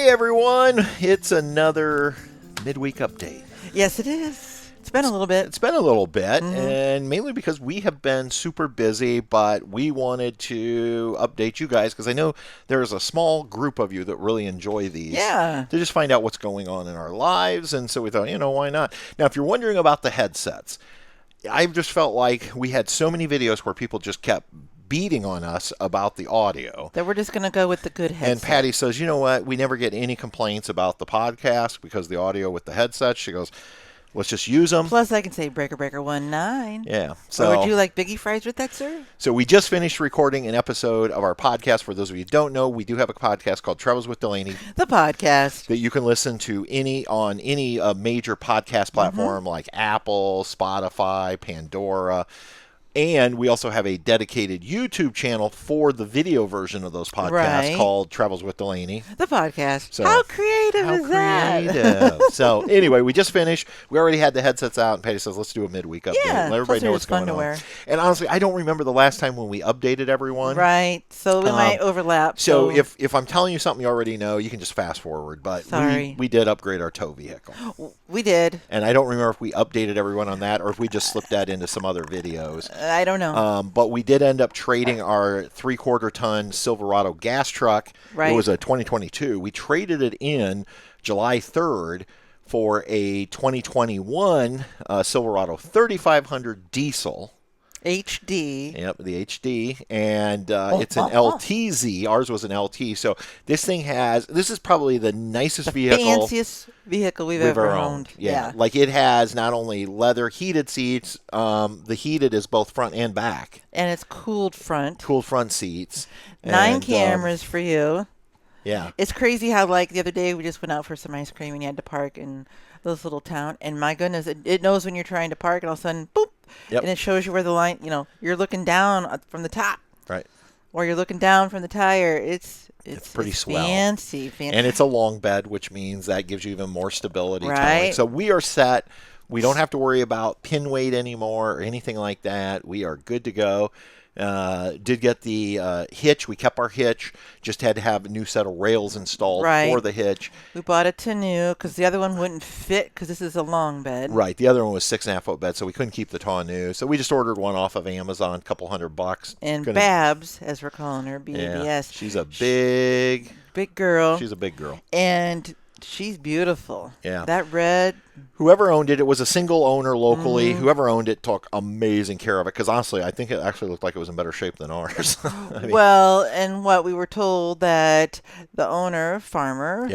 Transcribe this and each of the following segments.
everyone. It's another midweek update. Yes, it is. It's been a little bit. It's been a little bit, and mainly because we have been super busy, but we wanted to update you guys because I know there's a small group of you that really enjoy these. Yeah. To just find out what's going on in our lives, and so we thought, why not? Now, if you're wondering about the headsets, I've just felt like we had so many videos where people just kept beating on us about the audio. That we're just going to go with the good headset. And Patty says, you know what? We never get any complaints about the podcast because the audio with the headset. She goes, let's just use them. Plus, I can say breaker 19. Yeah. So, would you like Biggie Fries with that, sir? So we just finished recording an episode of our podcast. For those of you who don't know, we do have a podcast called Travels with Delaney. The podcast. That you can listen to on any major podcast platform like Apple, Spotify, Pandora. And we also have a dedicated YouTube channel for the video version of those podcasts called Travels with Delaney. The podcast. So, how creative is that? So anyway, we just finished. We already had the headsets out, and Patty says, let's do a midweek update. Yeah, let everybody know what's going on. Wear. And honestly, I don't remember the last time when we updated everyone. Right. So we might overlap. So if I'm telling you something you already know, you can just fast forward. But we did upgrade our tow vehicle. We did. And I don't remember if we updated everyone on that or if we just slipped that into some other videos. I don't know. But we did end up trading our 3/4-ton Silverado gas truck. Right. It was a 2022. We traded it in July 3rd for a 2021 Silverado 3500 diesel. HD. Yep, the HD, and it's an LTZ. Ours was an LT. So this is probably the nicest vehicle. Fanciest vehicle we've ever owned. Yeah. Like it has not only leather heated seats, the heated is both front and back. And it's cooled front. Cooled front seats. 9 cameras for you. Yeah. It's crazy how, like, the other day we just went out for some ice cream and you had to park in this little town. And my goodness, it knows when you're trying to park and all of a sudden, boop. Yep. And it shows you where the line, you're looking down from the top. Right. Or you're looking down from the tire. It's pretty swell. Fancy. And it's a long bed, which means that gives you even more stability. Right. So we are set. We don't have to worry about pin weight anymore or anything like that. We are good to go. Did get the hitch. We kept our hitch. Just had to have a new set of rails installed for the hitch. We bought a tonneau because the other one wouldn't fit because this is a long bed. Right. The other one was 6.5-foot bed, so we couldn't keep the tonneau. So we just ordered one off of Amazon, a couple $100. And Babs, as we're calling her, BBS. Yeah, she's a big girl. She's a big girl. And she's beautiful. Yeah. That red. Whoever owned it was a single owner locally. Whoever owned it took amazing care of it because, honestly, I think it actually looked like it was in better shape than ours. Well, and what we were told that the owner, farmer,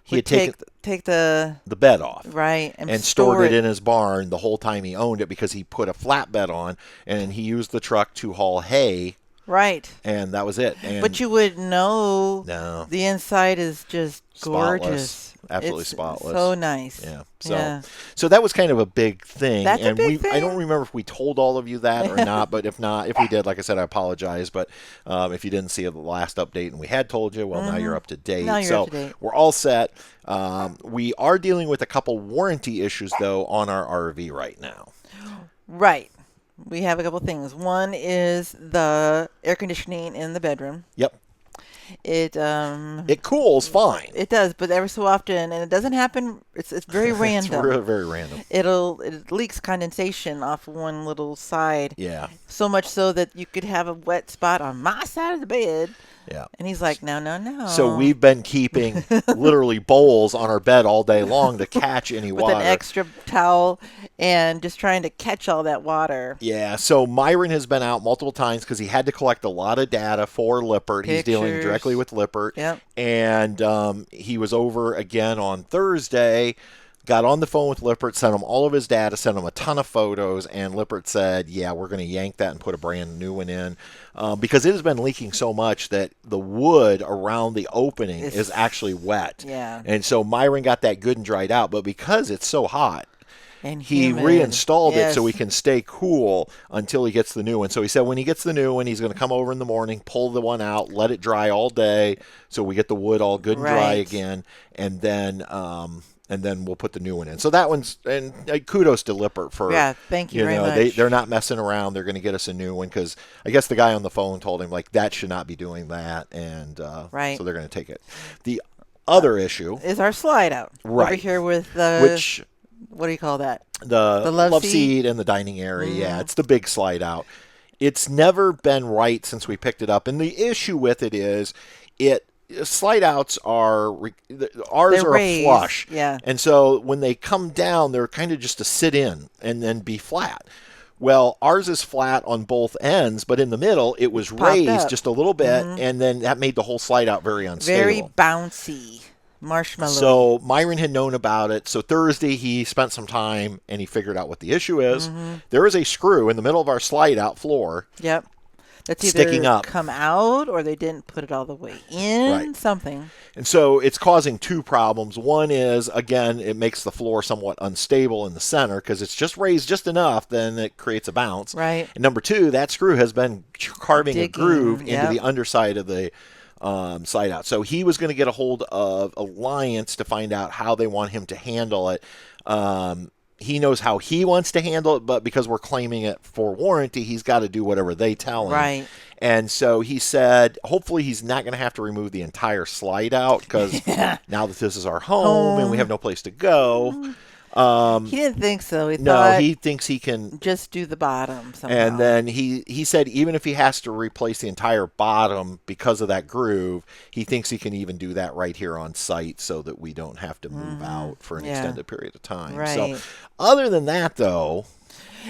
he had take the bed off. Right. And stored it in his barn the whole time he owned it because he put a flatbed on and he used the truck to haul hay. Right. And that was it. But you wouldn't know. No. The inside is just gorgeous. Absolutely spotless. So nice. Yeah. So that was kind of a big thing. That's a big thing. I don't remember if we told all of you that or not, but if we did, like I said, I apologize. But if you didn't see the last update and we had told you, well, now you're up to date. Now you're up to date. We're all set. We are dealing with a couple warranty issues, though, on our RV right now. Right. We have a couple things. One is the air conditioning in the bedroom. Yep. It cools fine. It does, but every so often, and it doesn't happen. It's very random. It's really very random. It leaks condensation off one little side. Yeah. So much so that you could have a wet spot on my side of the bed. Yeah. And he's like, no. So we've been keeping literally bowls on our bed all day long to catch any water. With an extra towel and just trying to catch all that water. Yeah. So Myron has been out multiple times because he had to collect a lot of data for Lippert. He's dealing directly with Lippert. Yep. And he was over again on Thursday. Got on the phone with Lippert, sent him all of his data, sent him a ton of photos, and Lippert said, yeah, we're going to yank that and put a brand new one in because it has been leaking so much that the wood around the opening is actually wet. Yeah. And so Myron got that good and dried out, but because it's so hot, and he reinstalled it so he can stay cool until he gets the new one. So he said when he gets the new one, he's going to come over in the morning, pull the one out, let it dry all day so we get the wood all good and dry again, and then and then we'll put the new one in. So that one's, and kudos to Lippert for, Yeah, thank you very much. they're not messing around. They're going to get us a new one because I guess the guy on the phone told him like that should not be doing that, and Right. so they're going to take it. The other issue is our slide out over Right. here with the which what do you call that? the love seat and the dining area. Yeah, it's the big slide out. It's never been right since we picked it up, and the issue with it is slide outs are ours They're are raised, a flush, yeah. and so when they come down, they're kind of just to sit in and then be flat. Well, ours is flat on both ends, but in the middle it was Popped raised up. just a little bit, and then that made the whole slide out very unstable. Very bouncy, marshmallow. So Myron had known about it. So Thursday he spent some time and he figured out what the issue is. There is a screw in the middle of our slide out floor. Yep. That's either sticking up. come out or they didn't put it all the way in. Right. Something. And so it's causing two problems. One is, again, it makes the floor somewhat unstable in the center because it's just raised just enough, then it creates a bounce. Right. And number two, that screw has been carving a Digging, groove into yep. the underside of the slide out. So he was going to get a hold of Alliance to find out how they want him to handle it. He knows how he wants to handle it, but because we're claiming it for warranty, he's got to do whatever they tell him. Right. And so he said, hopefully he's not going to have to remove the entire slide out because now that this is our home and we have no place to go. He didn't think so. He No, thought he thinks he can. just do the bottom somehow. And then he said even if he has to replace the entire bottom because of that groove, he thinks he can even do that right here on site so that we don't have to move out for an Yeah. extended period of time. Right. So other than that, though,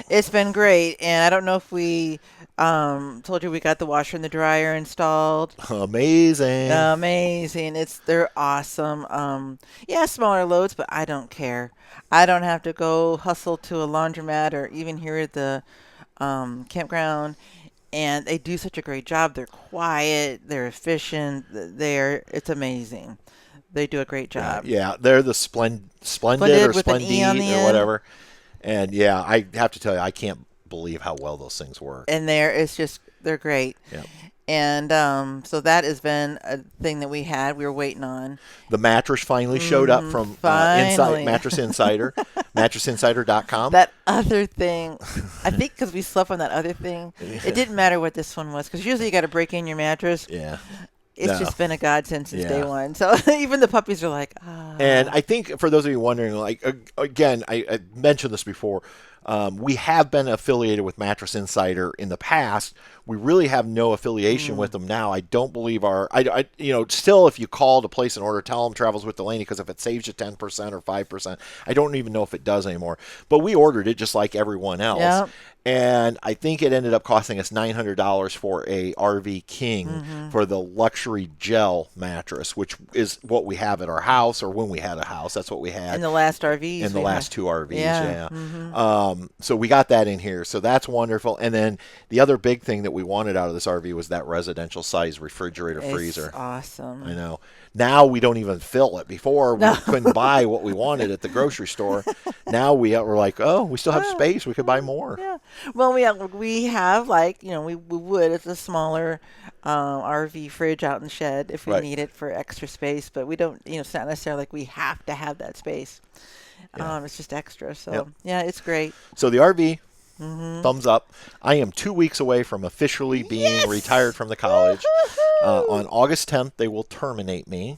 it's been great. And I don't know if we told you we got the washer and the dryer installed. amazing. Amazing. They're awesome. Yeah, smaller loads, but I don't care. I don't have to go hustle to a laundromat or even here at the campground. And they do such a great job. They're quiet. They're efficient. It's amazing. They do a great job. Yeah, they're the Splendid or with an E on Splendid the or end. whatever. And yeah, I have to tell you, I can't believe how well those things work. And they're great. Yeah. And so that has been a thing that we were waiting on. The mattress finally showed up from finally. Mattress Insider, mattressinsider.com. That other thing, I think because we slept on that other thing, it didn't matter what this one was because usually you got to break in your mattress. Yeah. It's No. just been a godsend since day Yeah. one. So even the puppies are like, ah. And I think for those of you wondering, like, again, I mentioned this before. We have been affiliated with Mattress Insider in the past. We really have no affiliation with them now. I don't believe still if you call to place an order, tell them Travels with Delaney because if it saves you 10% or 5%, I don't even know if it does anymore. But we ordered it just like everyone else. Yep. And I think it ended up costing us $900 for a RV King for the luxury gel mattress, which is what we have at our house, or when we had a house, that's what we had. In the last RVs. In the last two RVs, Yeah. yeah. So we got that in here, so that's wonderful. And then the other big thing that we wanted out of this RV was that residential size refrigerator freezer. It's awesome. I know. Now we don't even fill it. Before we couldn't buy what we wanted at the grocery store. Now we're like, oh, we still have space. We could buy more. Yeah. Well, we have we would. It's a smaller RV fridge out in the shed if we Right. need it for extra space, but we don't. It's not necessarily like we have to have that space. Yeah. It's just extra. So Yep. yeah, it's great. So the RV, thumbs up. I am 2 weeks away from officially being retired from the college. On August 10th, they will terminate me.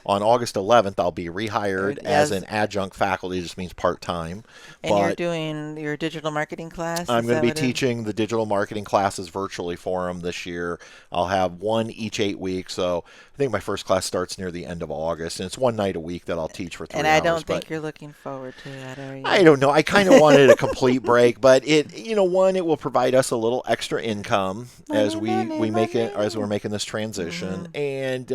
On August 11th, I'll be rehired as an adjunct faculty. It just means part-time. And you're doing your digital marketing class? I'm Is going to that be what it is? teaching the digital marketing classes virtually for them this year. I'll have one each 8 weeks. So I think my first class starts near the end of August. And it's one night a week that I'll teach for 3 hours. And I don't think you're looking forward to that, are you? I don't know. I kind of wanted a complete break, but it will provide us a little extra income as we're making this transition, and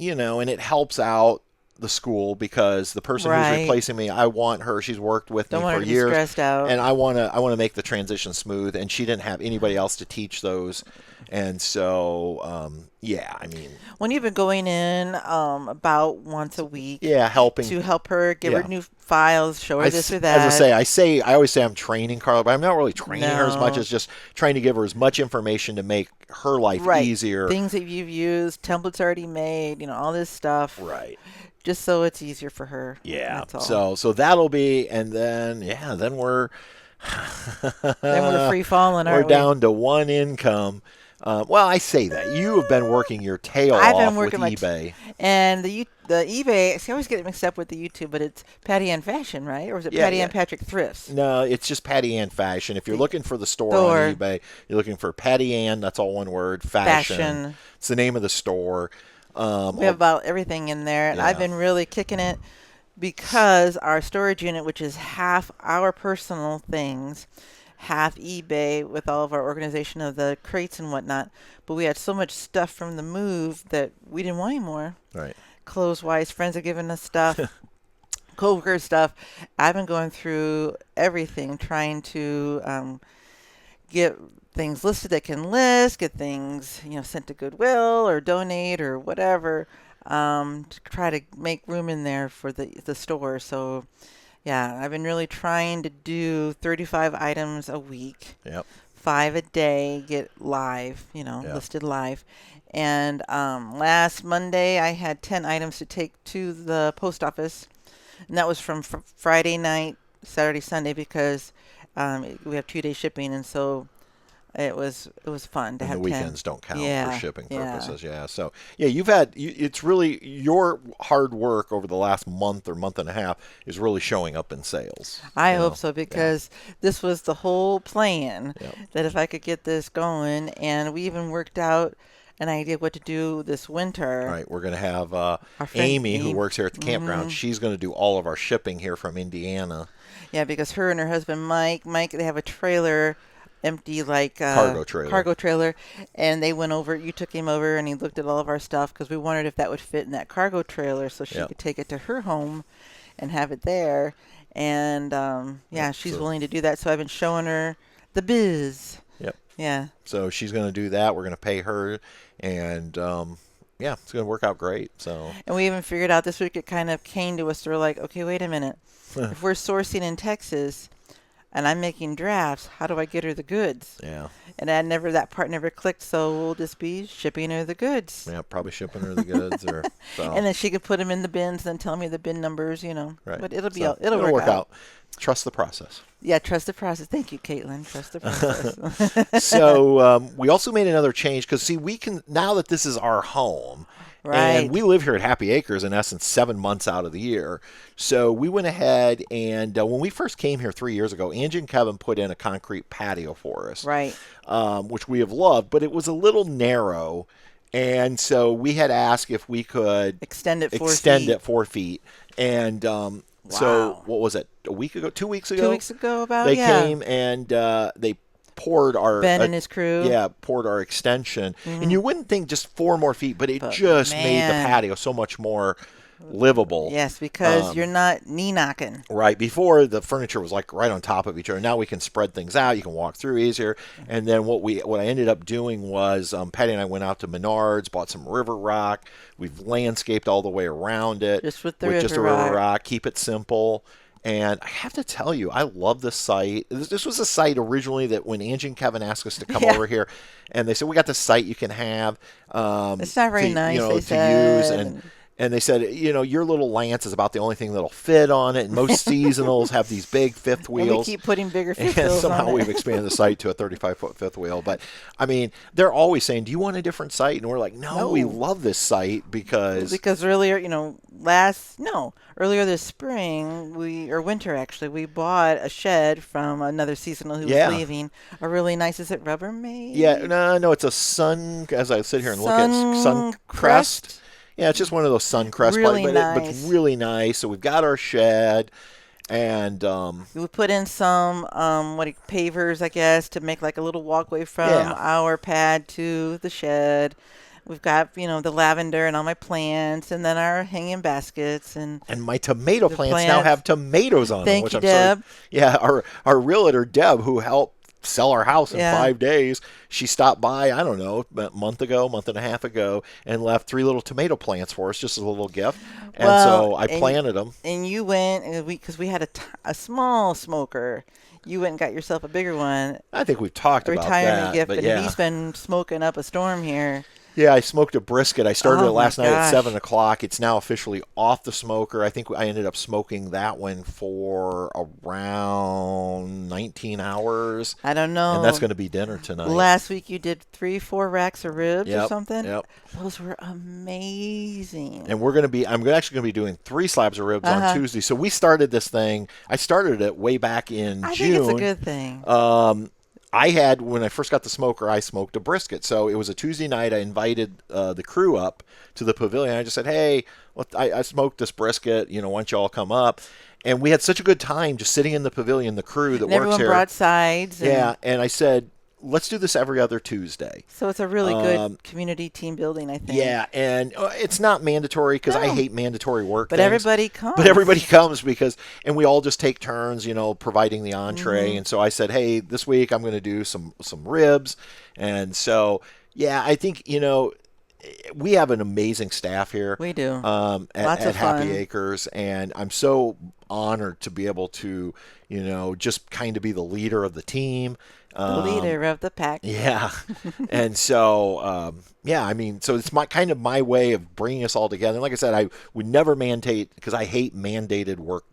and it helps out the school because the person who's replacing me, I want her. She's worked with me for years, stressed out. and I want to make the transition smooth. And she didn't have anybody else to teach those, and so I mean, when you've been going in about once a week, helping to help her, give her new files, show her this or that. As I always say I'm training Carla, but I'm not really training her as much as just trying to give her as much information to make her life easier. Things that you've used, templates already made, all this stuff. Right. just so it's easier for her. Yeah. That's all. So that'll be, and then then we're Then we're free falling, we're aren't we? down to one income. Well, I say that you have been working your tail I've been off with working eBay. and the eBay. See, I always get it mixed up with the YouTube, but it's Patty Ann Fashion, right? Or is it Yeah, Patty yeah. Ann Patrick Thrifts? No, it's just Patty Ann Fashion. If you're looking for the store on Store eBay, you're looking for Patty Ann. That's all one word. Fashion. fashion. It's the name of the store. We have about everything in there, and I've Yeah. been really kicking it because our storage unit, which is half our personal things, half eBay with all of our organization of the crates and whatnot. But we had so much stuff from the move that we didn't want anymore. Right. Clothes wise, friends are giving us stuff, coworker stuff. I've been going through everything, trying to get things listed that can list, get things sent to Goodwill or donate or whatever, to try to make room in there for the store. So yeah, I've been really trying to do 35 items a week, Yep. 5 a day, get live, Yep. listed live. And last Monday, I had 10 items to take to the post office, and that was from Friday night, Saturday, Sunday, because we have 2-day shipping, and so it was fun to And the have 10. weekends don't count Yeah, for shipping yeah. purposes. Yeah. So yeah, it's really your hard work over the last month or month and a half is really showing up in sales. I you hope know? so because this was the whole plan Yep. that if I could get this going, and we even worked out an idea what to do this winter. Right. We're going to have Our friend Amy, who Amy. works here at the campground. She's going to do all of our shipping here from Indiana. Yeah, because her and her husband Mike, they have a trailer, empty like Cargo trailer. and they went over. You took him over, and he looked at all of our stuff because we wondered if that would fit in that cargo trailer, so she Yep. could take it to her home and have it there. And Yep, she's so- willing to do that. So I've been showing her the biz. Yep. Yeah. So she's going to do that. We're going to pay her, and it's going to work out great. So And we even figured out this week it kind of came to us. They're like, okay, wait a minute. If we're sourcing in Texas and I'm making drafts, how do I get her the goods? yeah, And that part never clicked. So we'll just be shipping her the goods. yeah, probably shipping her the goods or so. And then she could put them in the bins and tell me the bin numbers, Right. But it'll be So it'll work out. Trust the process. Yeah, trust the process. Thank you, Caitlin. Trust the process. So we also made another change because see, we can now that this is our home. Right. And we live here at Happy Acres in essence 7 months out of the year. So we went ahead and when we first came here 3 years ago, Angie and Kevin put in a concrete patio for us, Right. which we have loved, but it was a little narrow. And so we had asked if we could Extend it 4 extend feet. it 4 feet. And so Wow. what was it? A week ago? 2 weeks ago? 2 weeks ago, about They yeah. came and they poured our Ben and his crew. yeah, poured our extension. And you wouldn't think just 4 more feet, but it But, just made the man. patio so much more livable. Yes, because you're not knee knocking. Right. Before the furniture was like right on top of each other. Now we can spread things out. You can walk through easier. And then what I ended up doing was Patty and I went out to Menards, bought some river rock. We've landscaped all the way around it Just with the just a river river rock. rock. Keep it simple. And I have to tell you, I love this site. This was a site originally that when Angie and Kevin asked us to come Yeah. over here, and they said we got this site you can have. It's not very nice, they to said. use and they said, your little Lance is about the only thing that'll fit on it. And most seasonals have these big fifth And we wheels. keep putting bigger fifth And wheels somehow on it. we've expanded the site to a 35-foot fifth wheel. But, I mean, they're always saying, do you want a different site? And we're like, no, we No. love this site because earlier, earlier this spring, winter actually, we bought a shed from another seasonal who Yeah. was leaving. A really nice, is it Rubbermaid? Yeah, no, it's a sun. As I sit here and look at Suncrest. Yeah, it's just one of those Suncrest, Really but nice. it's really nice. So we've got our shed, and We put in some pavers, I guess, to make like a little walkway from Yeah. our pad to the shed. We've got the lavender and all my plants, and then our hanging baskets and. my tomato The plants now plants. have tomatoes on them, Thank which you, I'm sorry. Deb. Yeah, our realtor Deb, who helped sell our house in Yeah. 5 days, she stopped by, I don't know, a month and a half ago, and left 3 little tomato plants for us, just as a little gift. And so I planted them. And you went, and because we had a small smoker, you went and got yourself a bigger one, I think we've talked a about retirement that, gift, but and yeah. he's been smoking up a storm here. Yeah, I smoked a brisket. I started it Oh my last night at gosh. 7 o'clock. It's now officially off the smoker. I think I ended up smoking that one for around 19 hours, I don't and that's know. going to be dinner tonight. Last week you did 3, 4 racks of ribs or Yep, something. yep. Those were amazing. And I'm actually going to be doing 3 slabs of ribs on Uh-huh. Tuesday. So we started this thing. I started it way back in I think it's a June. good thing. When I first got the smoker, I smoked a brisket. So it was a Tuesday night. I invited the crew up to the pavilion. I just said, hey, I smoked this brisket. Why don't you all come up? And we had such a good time just sitting in the pavilion, the crew that And works everyone here. brought sides, and Yeah. And I said, let's do this every other Tuesday. so it's a really good community team building, I think. Yeah, and it's not mandatory because I No, hate mandatory work but things. everybody But everybody comes. comes and we all just take turns, providing the entree. Hmm. And so I said, hey, this week I'm going to do some ribs. And so, yeah, I think, we have an amazing staff here We do. at, Lots at of Happy fun. Acres, and I'm so honored to be able to, just kind of be the leader of the team. The Um, leader of the pack. yeah, and so yeah, I mean, so it's my way of bringing us all together. And like I said, I would never mandate because I hate mandated work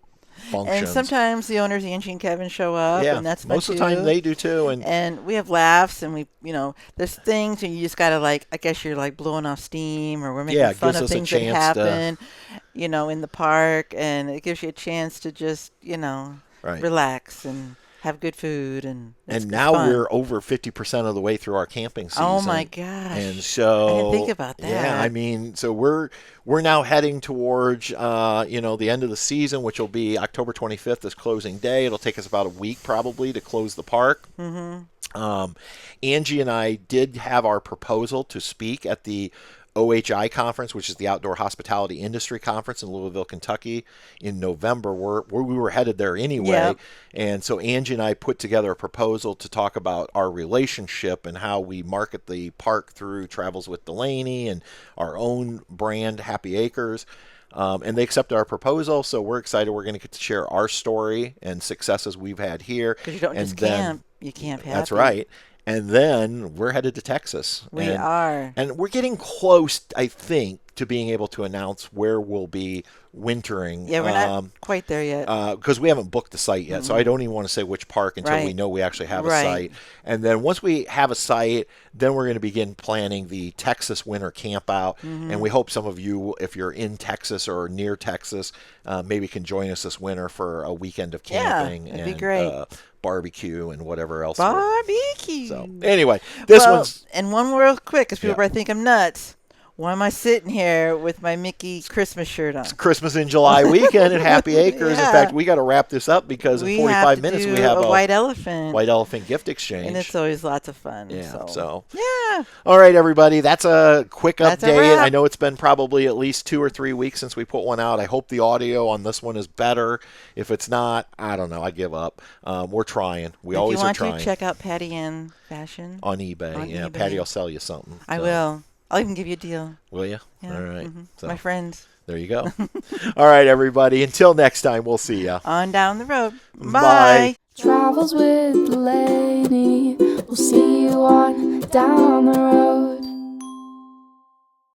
And functions. sometimes the owners, Angie and Kevin, show up, Yeah, and that's fun most of the time too. they do too, and And we have laughs, and there's things, and you just gotta like, I guess you're like blowing off steam, or we're making yeah, it fun gives of us a things that chance to happen, in the park, and it gives you a chance to just, right. relax and have good food, and it's, And it's now fun. we're over 50% of the way through our camping Oh my season. And gosh, I didn't think so, about yeah, I that. mean, so we're now heading towards the end of the season, which will be October 25th is closing day. It'll take us about a week probably to close the park. Hmm. Um, Angie and I did have our proposal to speak at the OHI conference, which is the Outdoor Hospitality Industry Conference in Louisville, Kentucky, in November. We were headed there anyway, Yep. and so Angie and I put together a proposal to talk about our relationship and how we market the park through Travels with Delaney and our own brand, Happy Acres. And they accepted our proposal, so we're excited. We're going to get to share our story and successes we've had here, Because you don't and just then camp, you camp that's happy. right. And then we're headed to Texas, We are. and we're getting close, I think, to being able to announce where we'll be wintering. Yeah, we're not quite there yet. Because we haven't booked the site yet, so I Mm-mm. don't even want to say which park until we Right. know we actually have a Right. site. And then once we have a site, then we're going to begin planning the Texas winter camp out. And Hmm. we hope some of you, if you're in Texas or near Texas, maybe can join us this winter for a weekend of Yeah, camping it'd be and great. barbecue and whatever else. So Barbecue. anyway, this Well, one's and one more real quick, because people yeah. probably think I'm nuts. Why am I sitting here with my Mickey Christmas shirt on? Christmas in July weekend at Happy Acres. In fact, Yeah, we got to wrap this up because in we have 45 to minutes we do have a a white elephant, white elephant gift and it's exchange. always lots of fun. Yeah. So, So, yeah, all right, everybody, that's a quick that's a update. I wrap. know it's been probably at least 2 or 3 weeks since we put one out. I hope the audio on this one is better. If it's not, I don't know. I give up. We're trying. We If you always are want to, trying check out Patty Ann Fashion on eBay. on Yeah, Patty will eBay. sell you something. I So, will. I'll even give you a deal. will you? Yeah, All right. my So friends. there you go. All right, everybody. Until next time, we'll see ya. On down the road. Bye. Bye. Travels with Delaney. We'll see you on down the road.